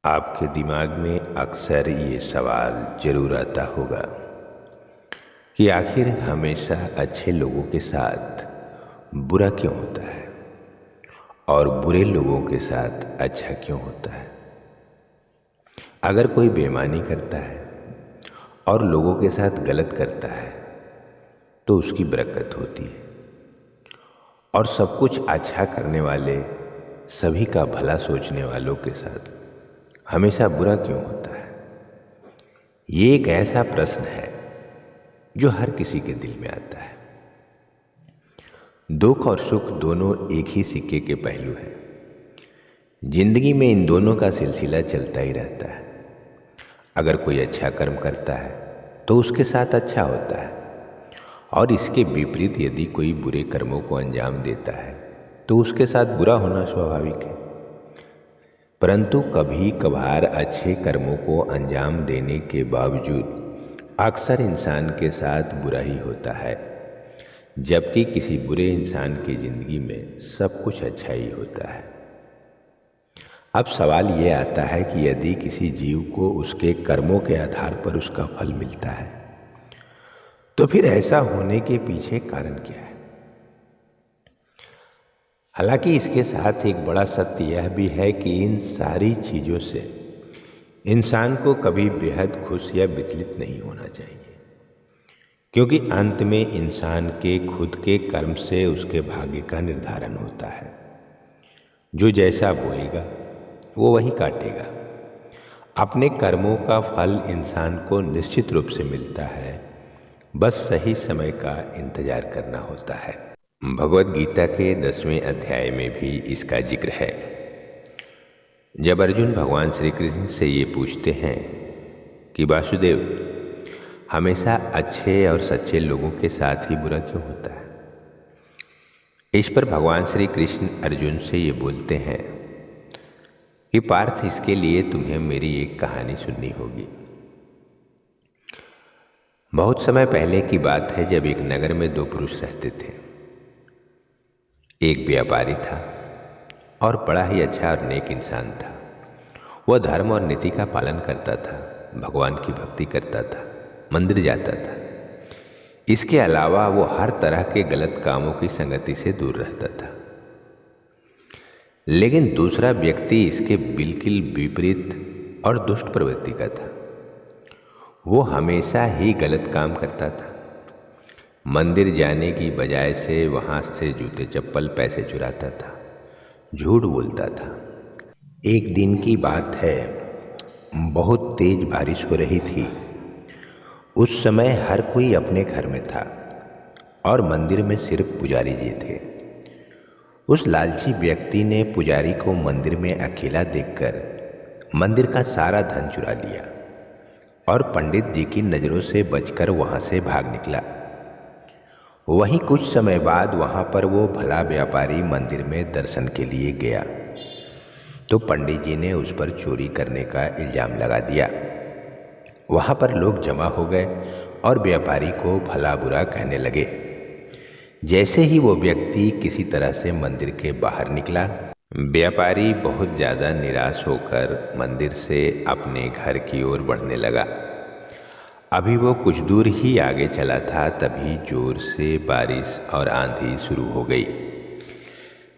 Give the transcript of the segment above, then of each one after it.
आपके दिमाग में अक्सर ये सवाल जरूर आता होगा कि आखिर हमेशा अच्छे लोगों के साथ बुरा क्यों होता है और बुरे लोगों के साथ अच्छा क्यों होता है। अगर कोई बेईमानी करता है और लोगों के साथ गलत करता है तो उसकी बरकत होती है, और सब कुछ अच्छा करने वाले, सभी का भला सोचने वालों के साथ हमेशा बुरा क्यों होता है। ये एक ऐसा प्रश्न है जो हर किसी के दिल में आता है। दुख और सुख दोनों एक ही सिक्के के पहलू हैं। जिंदगी में इन दोनों का सिलसिला चलता ही रहता है। अगर कोई अच्छा कर्म करता है तो उसके साथ अच्छा होता है, और इसके विपरीत यदि कोई बुरे कर्मों को अंजाम देता है तो उसके साथ बुरा होना स्वाभाविक है। परंतु कभी कभार अच्छे कर्मों को अंजाम देने के बावजूद अक्सर इंसान के साथ बुरा ही होता है, जबकि किसी बुरे इंसान की जिंदगी में सब कुछ अच्छा ही होता है। अब सवाल ये आता है कि यदि किसी जीव को उसके कर्मों के आधार पर उसका फल मिलता है तो फिर ऐसा होने के पीछे कारण क्या है। हालांकि इसके साथ एक बड़ा सत्य यह भी है कि इन सारी चीज़ों से इंसान को कभी बेहद खुश या विचलित नहीं होना चाहिए, क्योंकि अंत में इंसान के खुद के कर्म से उसके भाग्य का निर्धारण होता है। जो जैसा बोएगा वो वही काटेगा। अपने कर्मों का फल इंसान को निश्चित रूप से मिलता है, बस सही समय का इंतजार करना होता है। भगवद गीता के 10वें अध्याय में भी इसका जिक्र है। जब अर्जुन भगवान श्री कृष्ण से ये पूछते हैं कि वासुदेव, हमेशा अच्छे और सच्चे लोगों के साथ ही बुरा क्यों होता है, इस पर भगवान श्री कृष्ण अर्जुन से ये बोलते हैं कि पार्थ, इसके लिए तुम्हें मेरी एक कहानी सुननी होगी। बहुत समय पहले की बात है, जब एक नगर में दो पुरुष रहते थे। एक व्यापारी था और बड़ा ही अच्छा और नेक इंसान था। वह धर्म और नीति का पालन करता था, भगवान की भक्ति करता था, मंदिर जाता था। इसके अलावा वो हर तरह के गलत कामों की संगति से दूर रहता था। लेकिन दूसरा व्यक्ति इसके बिल्कुल विपरीत और दुष्ट प्रवृत्ति का था। वो हमेशा ही गलत काम करता था। मंदिर जाने की बजाय से वहाँ से जूते चप्पल पैसे चुराता था, झूठ बोलता था। एक दिन की बात है, बहुत तेज बारिश हो रही थी। उस समय हर कोई अपने घर में था और मंदिर में सिर्फ पुजारी जी थे। उस लालची व्यक्ति ने पुजारी को मंदिर में अकेला देखकर मंदिर का सारा धन चुरा लिया और पंडित जी की नज़रों से बचकर वहाँ से भाग निकला। वहीं कुछ समय बाद वहाँ पर वो भला व्यापारी मंदिर में दर्शन के लिए गया तो पंडित जी ने उस पर चोरी करने का इल्ज़ाम लगा दिया। वहाँ पर लोग जमा हो गए और व्यापारी को भला बुरा कहने लगे। जैसे ही वो व्यक्ति किसी तरह से मंदिर के बाहर निकला, व्यापारी बहुत ज़्यादा निराश होकर मंदिर से अपने घर की ओर बढ़ने लगा। अभी वो कुछ दूर ही आगे चला था, तभी जोर से बारिश और आंधी शुरू हो गई।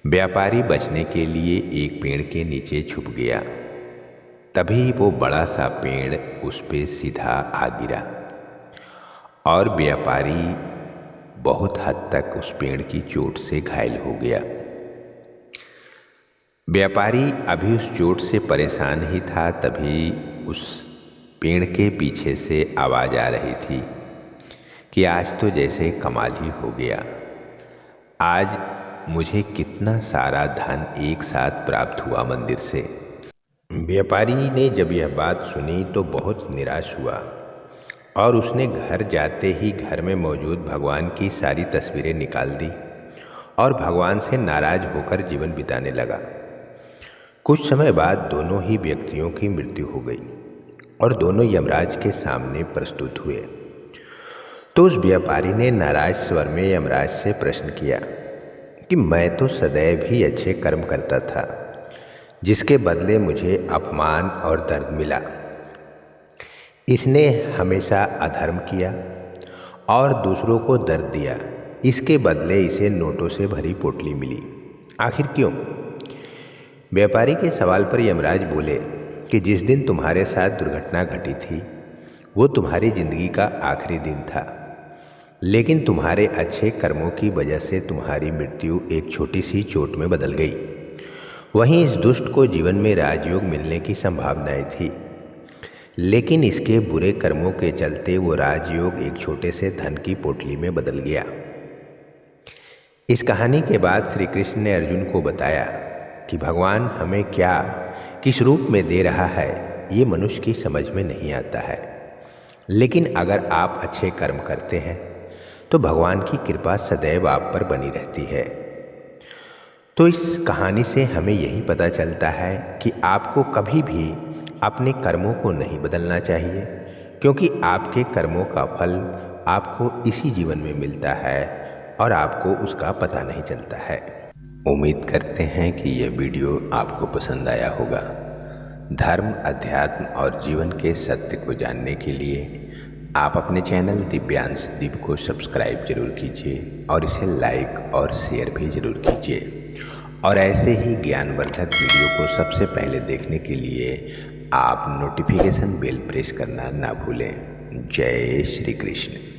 व्यापारी बचने के लिए एक पेड़ के नीचे छुप गया। तभी वो बड़ा सा पेड़ उस पे सीधा आ गिरा और व्यापारी बहुत हद तक उस पेड़ की चोट से घायल हो गया। व्यापारी अभी उस चोट से परेशान ही था, तभी उस पेड़ के पीछे से आवाज़ आ रही थी कि आज तो जैसे कमाल ही हो गया, आज मुझे कितना सारा धन एक साथ प्राप्त हुआ मंदिर से। व्यापारी ने जब यह बात सुनी तो बहुत निराश हुआ और उसने घर जाते ही घर में मौजूद भगवान की सारी तस्वीरें निकाल दी और भगवान से नाराज होकर जीवन बिताने लगा। कुछ समय बाद दोनों ही व्यक्तियों की मृत्यु हो गई और दोनों यमराज के सामने प्रस्तुत हुए। तो उस व्यापारी ने नाराज स्वर में यमराज से प्रश्न किया कि मैं तो सदैव ही अच्छे कर्म करता था, जिसके बदले मुझे अपमान और दर्द मिला। इसने हमेशा अधर्म किया और दूसरों को दर्द दिया। इसके बदले इसे नोटों से भरी पोटली मिली। आखिर क्यों? व्यापारी के सवाल पर यमराज बोले कि जिस दिन तुम्हारे साथ दुर्घटना घटी थी वो तुम्हारी जिंदगी का आखिरी दिन था, लेकिन तुम्हारे अच्छे कर्मों की वजह से तुम्हारी मृत्यु एक छोटी सी चोट में बदल गई। वहीं इस दुष्ट को जीवन में राजयोग मिलने की संभावनाएं थी, लेकिन इसके बुरे कर्मों के चलते वो राजयोग एक छोटे से धन की पोटली में बदल गया। इस कहानी के बाद श्री कृष्ण ने अर्जुन को बताया कि भगवान हमें क्या किस रूप में दे रहा है ये मनुष्य की समझ में नहीं आता है, लेकिन अगर आप अच्छे कर्म करते हैं तो भगवान की कृपा सदैव आप पर बनी रहती है। तो इस कहानी से हमें यही पता चलता है कि आपको कभी भी अपने कर्मों को नहीं बदलना चाहिए, क्योंकि आपके कर्मों का फल आपको इसी जीवन में मिलता है और आपको उसका पता नहीं चलता है। उम्मीद करते हैं कि यह वीडियो आपको पसंद आया होगा। धर्म, अध्यात्म और जीवन के सत्य को जानने के लिए आप अपने चैनल दिव्यांश दीप को सब्सक्राइब जरूर कीजिए और इसे लाइक और शेयर भी जरूर कीजिए। और ऐसे ही ज्ञानवर्धक वीडियो को सबसे पहले देखने के लिए आप नोटिफिकेशन बेल प्रेस करना ना भूलें। जय श्री कृष्ण।